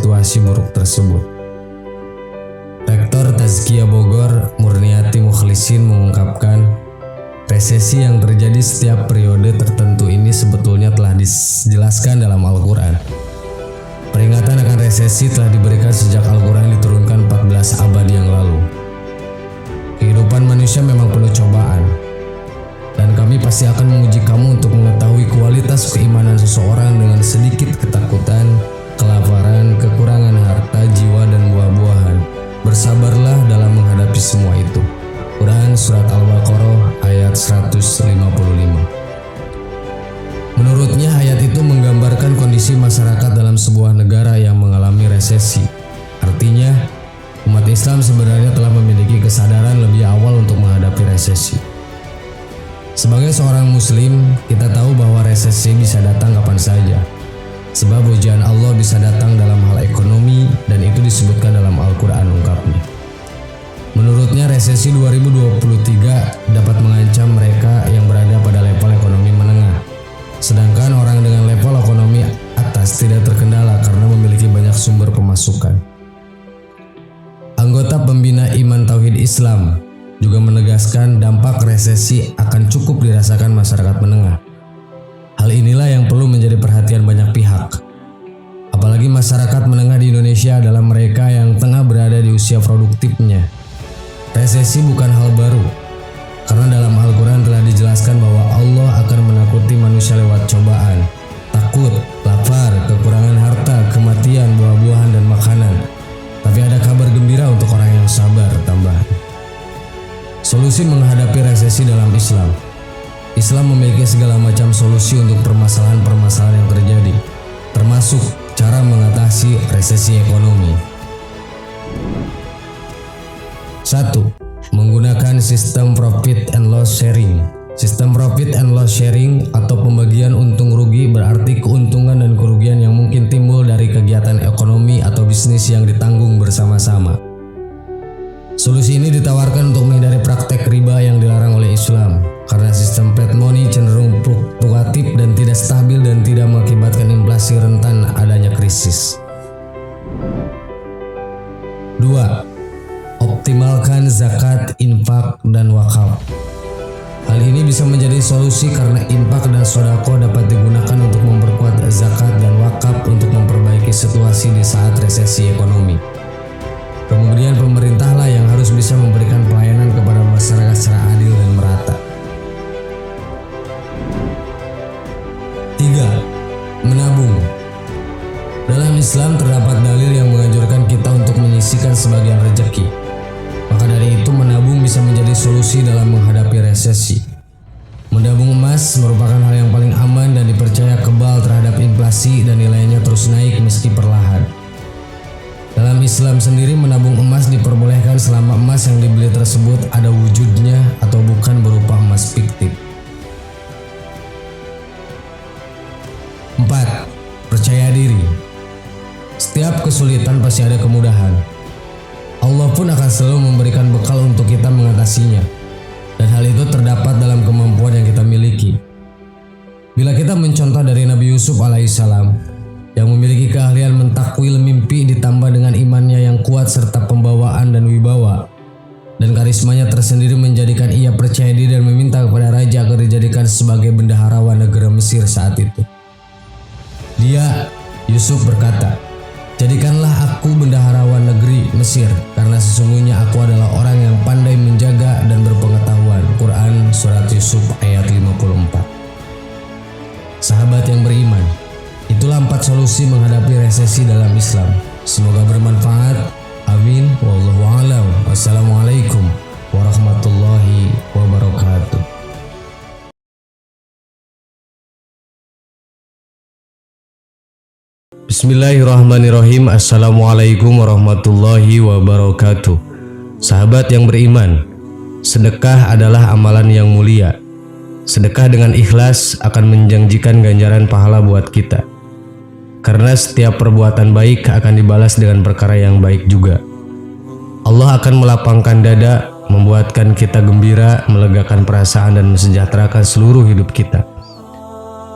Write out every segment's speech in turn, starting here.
situasi buruk tersebut. Rektor Tazkiyah Bogor, Murniati Mukhlisin mengungkapkan, resesi yang terjadi setiap periode tertentu ini sebetulnya telah dijelaskan dalam Al-Quran. Peringatan akan resesi telah diberikan sejak Al-Quran diturunkan 14 abad yang lalu. Kehidupan manusia memang penuh cobaan, dan kami pasti akan menguji kamu untuk mengetahui kualitas keimanan seseorang dengan sedikit ketakutan, kelaparan, kekurangan harta, jiwa, dan buah-buahan. Bersabarlah dalam menghadapi semua itu. Quran Surat Al-Baqarah ayat 155. Menurutnya ayat itu menggambarkan kondisi masyarakat dalam sebuah negara yang mengalami resesi. Artinya, umat Islam sebenarnya telah memiliki kesadaran lebih awal untuk menghadapi resesi. Sebagai seorang muslim, kita tahu bahwa resesi bisa datang kapan saja. Sebab ujian Allah bisa datang dalam hal ekonomi, dan itu disebutkan dalam Al-Quran, ungkapnya. Menurutnya resesi 2023 dapat mengancam mereka yang berada pada level ekonomi menengah. Sedangkan orang dengan level ekonomi atas tidak terkendala karena memiliki banyak sumber pemasukan. Anggota Pembina Iman Tauhid Islam juga menegaskan dampak resesi akan cukup dirasakan masyarakat menengah. Hal inilah yang perlu menjadi perhatian banyak pihak. Apalagi masyarakat menengah di Indonesia adalah mereka yang tengah berada di usia produktifnya. Resesi bukan hal baru, karena dalam Al-Quran telah dijelaskan bahwa Allah akan menakuti manusia lewat cobaan, takut, lapar, kekurangan harta, kematian, buah-buahan, dan makanan. Tapi ada kabar gembira untuk orang yang sabar, tambah. Solusi menghadapi resesi dalam Islam. Islam memiliki segala macam solusi untuk permasalahan-permasalahan yang terjadi, termasuk cara mengatasi resesi ekonomi. 1. Menggunakan sistem profit and loss sharing. Sistem profit and loss sharing atau pembagian untung rugi berarti keuntungan dan kerugian yang mungkin timbul dari kegiatan ekonomi atau bisnis yang ditanggung bersama-sama. Solusi ini ditawarkan untuk menghindari praktek riba yang dilarang oleh Islam, karena sistem paid money cenderung fluktuatif dan tidak stabil dan tidak mengakibatkan inflasi rentan adanya krisis. 2. Optimalkan zakat, infak, dan wakaf. Hal ini bisa menjadi solusi karena infak dan sedekah dapat digunakan untuk memperkuat zakat dan wakaf untuk memperbaiki situasi di saat resesi ekonomi. Kemudian pemerintahlah yang harus bisa memberikan pelayanan kepada masyarakat secara adil dan merata. 3. Menabung. Dalam Islam terdapat dalil yang menganjurkan kita untuk menyisihkan sebagian rezeki. Maka dari itu menabung bisa menjadi solusi dalam menghadapi resesi. Menabung emas merupakan hal yang paling aman dan dipercaya kebal terhadap inflasi dan nilainya terus naik meski perlahan. Dalam Islam sendiri menabung emas diperbolehkan selama emas yang dibeli tersebut ada wujudnya atau bukan berupa emas fiktif. 4. Percaya diri. Setiap kesulitan pasti ada kemudahan. Allah pun akan selalu memberikan bekal untuk kita mengatasinya, dan hal itu terdapat dalam kemampuan yang kita miliki. Bila kita mencontoh dari Nabi Yusuf alaihissalam yang memiliki keahlian mentakwil mimpi ditambah dengan imannya yang kuat serta pembawaan dan wibawa, dan karismanya tersendiri menjadikan ia percaya diri dan meminta kepada raja agar dijadikan sebagai bendaharawan negara Mesir saat itu. Dia, Yusuf, berkata, "Jadikanlah aku bendaharawan negeri Mesir, karena sesungguhnya aku adalah orang yang pandai menjaga dan berpengetahuan." Quran Surat Yusuf ayat 54. Sahabat yang beriman, itulah 4 solusi menghadapi resesi dalam Islam. Semoga bermanfaat. Amin. Wallahu a'lam. Wassalamualaikum warahmatullahi wabarakatuh. Bismillahirrahmanirrahim. Assalamualaikum warahmatullahi wabarakatuh. Sahabat yang beriman, sedekah adalah amalan yang mulia. Sedekah dengan ikhlas akan menjanjikan ganjaran pahala buat kita. Karena setiap perbuatan baik akan dibalas dengan perkara yang baik juga. Allah akan melapangkan dada, membuatkan kita gembira, melegakan perasaan dan mensejahterakan seluruh hidup kita.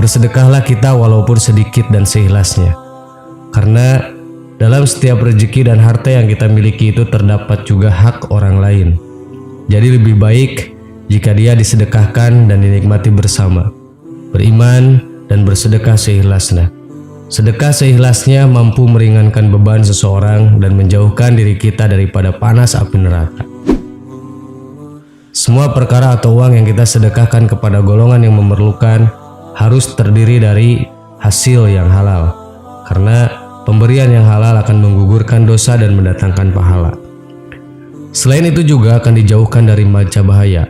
Bersedekahlah kita walaupun sedikit dan seikhlasnya. Karena dalam dalam setiap rezeki dan harta yang kita miliki itu terdapat juga hak orang lain. Jadi lebih baik jika dia disedekahkan dan dinikmati bersama. Beriman dan bersedekah seikhlasnya. Sedekah seikhlasnya mampu meringankan beban seseorang dan menjauhkan diri kita daripada panas api neraka. Semua perkara atau uang yang kita sedekahkan kepada golongan yang memerlukan harus terdiri dari hasil yang halal, karena pemberian yang halal akan menggugurkan dosa dan mendatangkan pahala. Selain itu juga akan dijauhkan dari manca bahaya.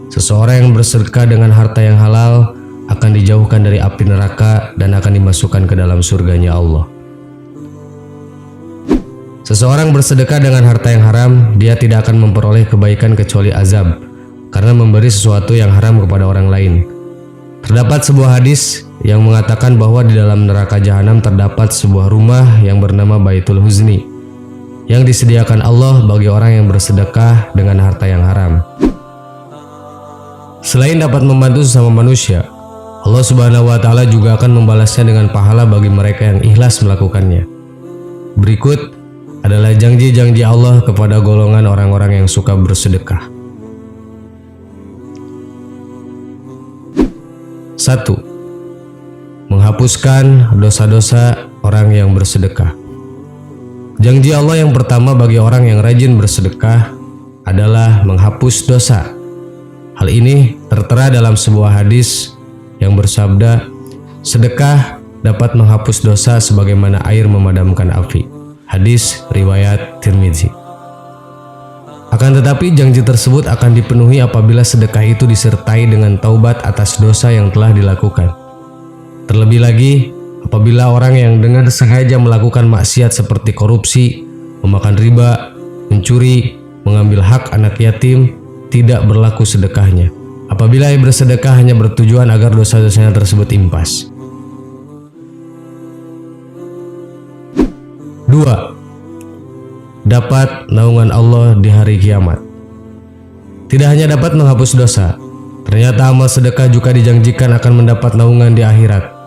Seseorang yang bersedekah dengan harta yang halal akan dijauhkan dari api neraka dan akan dimasukkan ke dalam surganya Allah. Seseorang bersedekah dengan harta yang haram, dia tidak akan memperoleh kebaikan kecuali azab, karena memberi sesuatu yang haram kepada orang lain. Terdapat sebuah hadis yang mengatakan bahwa di dalam neraka jahanam terdapat sebuah rumah yang bernama Baitul Huzni, yang disediakan Allah bagi orang yang bersedekah dengan harta yang haram. Selain dapat membantu sesama manusia, Allah Subhanahu wa Ta'ala juga akan membalasnya dengan pahala bagi mereka yang ikhlas melakukannya. Berikut adalah janji-janji Allah kepada golongan orang-orang yang suka bersedekah. 1. Menghapuskan dosa-dosa orang yang bersedekah. Janji Allah yang pertama bagi orang yang rajin bersedekah adalah menghapus dosa. Hal ini tertera dalam sebuah hadis yang bersabda, sedekah dapat menghapus dosa sebagaimana air memadamkan api. Hadis riwayat Tirmidzi. Akan tetapi janji tersebut akan dipenuhi apabila sedekah itu disertai dengan taubat atas dosa yang telah dilakukan. Terlebih lagi apabila orang yang dengan sengaja melakukan maksiat seperti korupsi, memakan riba, mencuri, mengambil hak anak yatim, tidak berlaku sedekahnya. Apabila ia bersedekah hanya bertujuan agar dosa-dosanya tersebut impas. 2. Dapat naungan Allah di hari kiamat. Tidak hanya dapat menghapus dosa, ternyata amal sedekah juga dijanjikan akan mendapat naungan di akhirat.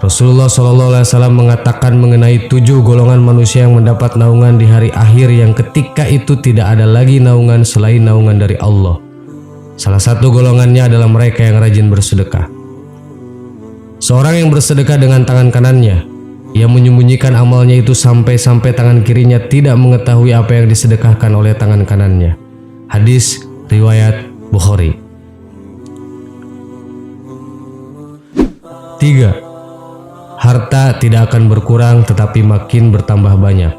Rasulullah SAW mengatakan mengenai 7 golongan manusia yang mendapat naungan di hari akhir yang ketika itu tidak ada lagi naungan selain naungan dari Allah. Salah satu golongannya adalah mereka yang rajin bersedekah. Seorang yang bersedekah dengan tangan kanannya, ia menyembunyikan amalnya itu sampai-sampai tangan kirinya tidak mengetahui apa yang disedekahkan oleh tangan kanannya. Hadis riwayat Bukhari. 3. Harta tidak akan berkurang tetapi makin bertambah banyak.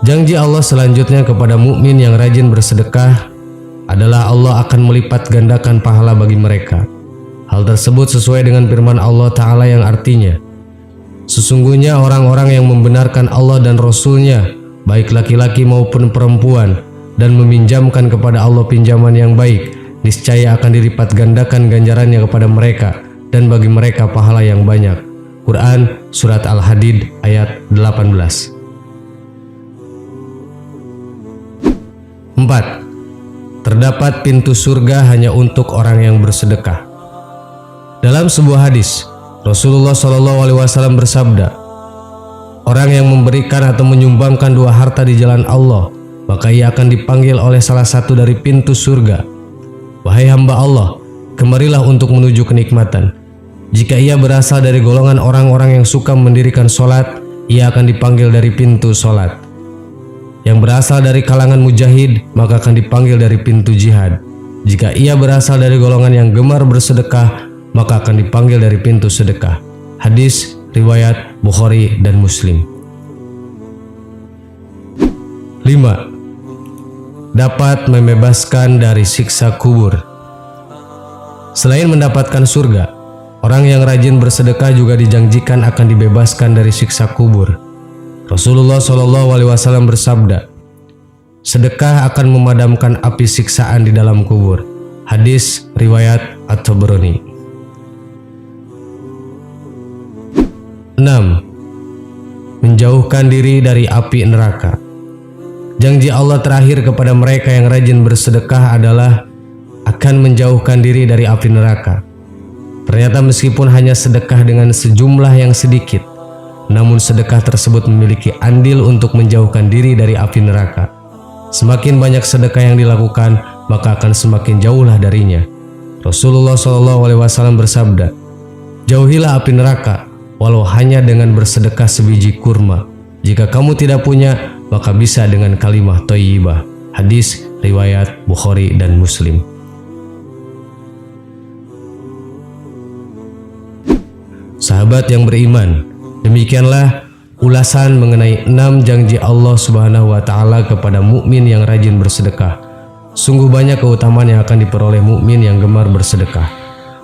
Janji Allah selanjutnya kepada mukmin yang rajin bersedekah adalah Allah akan melipat gandakan pahala bagi mereka. Hal tersebut sesuai dengan firman Allah Ta'ala yang artinya, sesungguhnya orang-orang yang membenarkan Allah dan Rasul-Nya, baik laki-laki maupun perempuan, dan meminjamkan kepada Allah pinjaman yang baik, niscaya akan dilipat gandakan ganjarannya kepada mereka, dan bagi mereka pahala yang banyak. Quran Surat Al-Hadid ayat 18. 4. Terdapat pintu surga hanya untuk orang yang bersedekah. Dalam sebuah hadis, Rasulullah SAW bersabda, orang yang memberikan atau menyumbangkan 2 harta di jalan Allah, maka ia akan dipanggil oleh salah satu dari pintu surga. Wahai hamba Allah, kemarilah untuk menuju kenikmatan. Jika ia berasal dari golongan orang-orang yang suka mendirikan sholat, ia akan dipanggil dari pintu sholat. Yang berasal dari kalangan mujahid, maka akan dipanggil dari pintu jihad. Jika ia berasal dari golongan yang gemar bersedekah, maka akan dipanggil dari pintu sedekah. Hadis riwayat Bukhari dan Muslim. 5. Dapat membebaskan dari siksa kubur. Selain mendapatkan surga, orang yang rajin bersedekah juga dijanjikan akan dibebaskan dari siksa kubur. Rasulullah SAW bersabda, sedekah akan memadamkan api siksaan di dalam kubur. Hadis riwayat At-Tabrani. 6. Menjauhkan diri dari api neraka. Janji Allah terakhir kepada mereka yang rajin bersedekah adalah akan menjauhkan diri dari api neraka. Ternyata meskipun hanya sedekah dengan sejumlah yang sedikit, namun sedekah tersebut memiliki andil untuk menjauhkan diri dari api neraka. Semakin banyak sedekah yang dilakukan, maka akan semakin jauhlah darinya. Rasulullah SAW bersabda, "Jauhilah api neraka, walau hanya dengan bersedekah sebiji kurma. Jika kamu tidak punya, maka bisa dengan kalimah thayyibah." Hadis riwayat Bukhari dan Muslim. Sahabat yang beriman, demikianlah ulasan mengenai 6 janji Allah Subhanahu wa taala kepada mukmin yang rajin bersedekah. Sungguh banyak keutamaan yang akan diperoleh mukmin yang gemar bersedekah.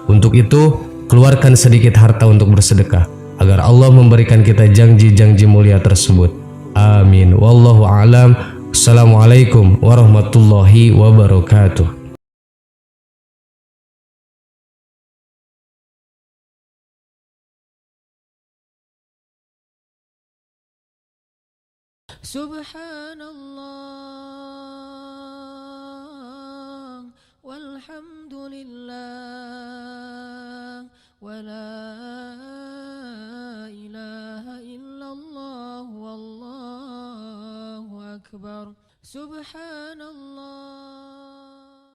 Untuk itu, keluarkan sedikit harta untuk bersedekah agar Allah memberikan kita janji-janji mulia tersebut. Amin. Wallahu a'lam. Assalamualaikum warahmatullahi wabarakatuh. Subhanallah walhamdulillah wa la ilaha illallah wallahu akbar. Subhanallah